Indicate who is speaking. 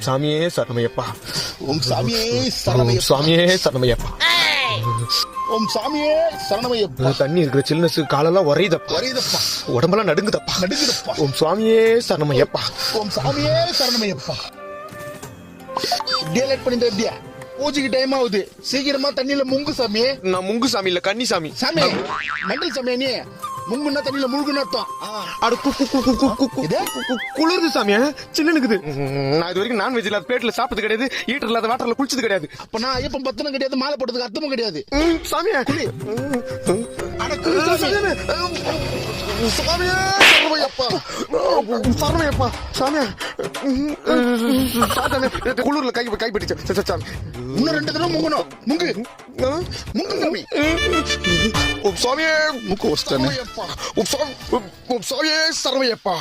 Speaker 1: சாமியே சரணமையப்பா.
Speaker 2: ஓம் சாமியே சரணமையப்பா.
Speaker 1: சாமியே சரணமையப்பா.
Speaker 2: ஓம் சாமியே சரணமையப்பா.
Speaker 1: தண்ணி இருக்கிற சில்னஸ் காலெல்லாம் உரையுதப்பா. உடம்பெல்லாம் நடுங்குதப்பா. ஓம் சுவாமியே சரணமையப்பா.
Speaker 2: ஓம் சாமியே சரணமையப்பா. டேலேட் பண்ணிட்டு எப்படியா? பூஜைக்கு டைம் ஆகுது, சீக்கிரமா தண்ணியில முங்கு சாமி.
Speaker 1: நான் முங்கு சாமி இல்ல கன்னி சாமி.
Speaker 2: சாமி மண்டல் சாமி, நீ முங்குன்னா தண்ணியில முழுகுன்னு அர்த்தம்.
Speaker 1: குளிர்து சாமியா, சில்லுனுக்குது. நான் இது வரைக்கும் நான்வெஜ் இல்லாத பிளேட்ல சாப்பிட்டது கிடையாது, ஹீட்டர் இல்லாத வாட்டர்ல குளிச்சது கிடையாது.
Speaker 2: அப்ப நான் ஐயப்பன் பத்தனும் கிடையாது, மாலை போட்டதுக்கு அர்த்தமும் கிடையாது.
Speaker 1: சாமியா குளி.
Speaker 2: சாமியே சரணமையப்பா.
Speaker 1: சரணமையப்பா. சாமியா குளிர்ல கைப்பற்றிச்சு சாமி.
Speaker 2: இன்னும் 2 தடவை முங்கணும். முங்கு சாமி.
Speaker 1: சாமியே
Speaker 2: முக்கு வச்சிட்டானே.
Speaker 1: சாமியே சரணமையப்பா.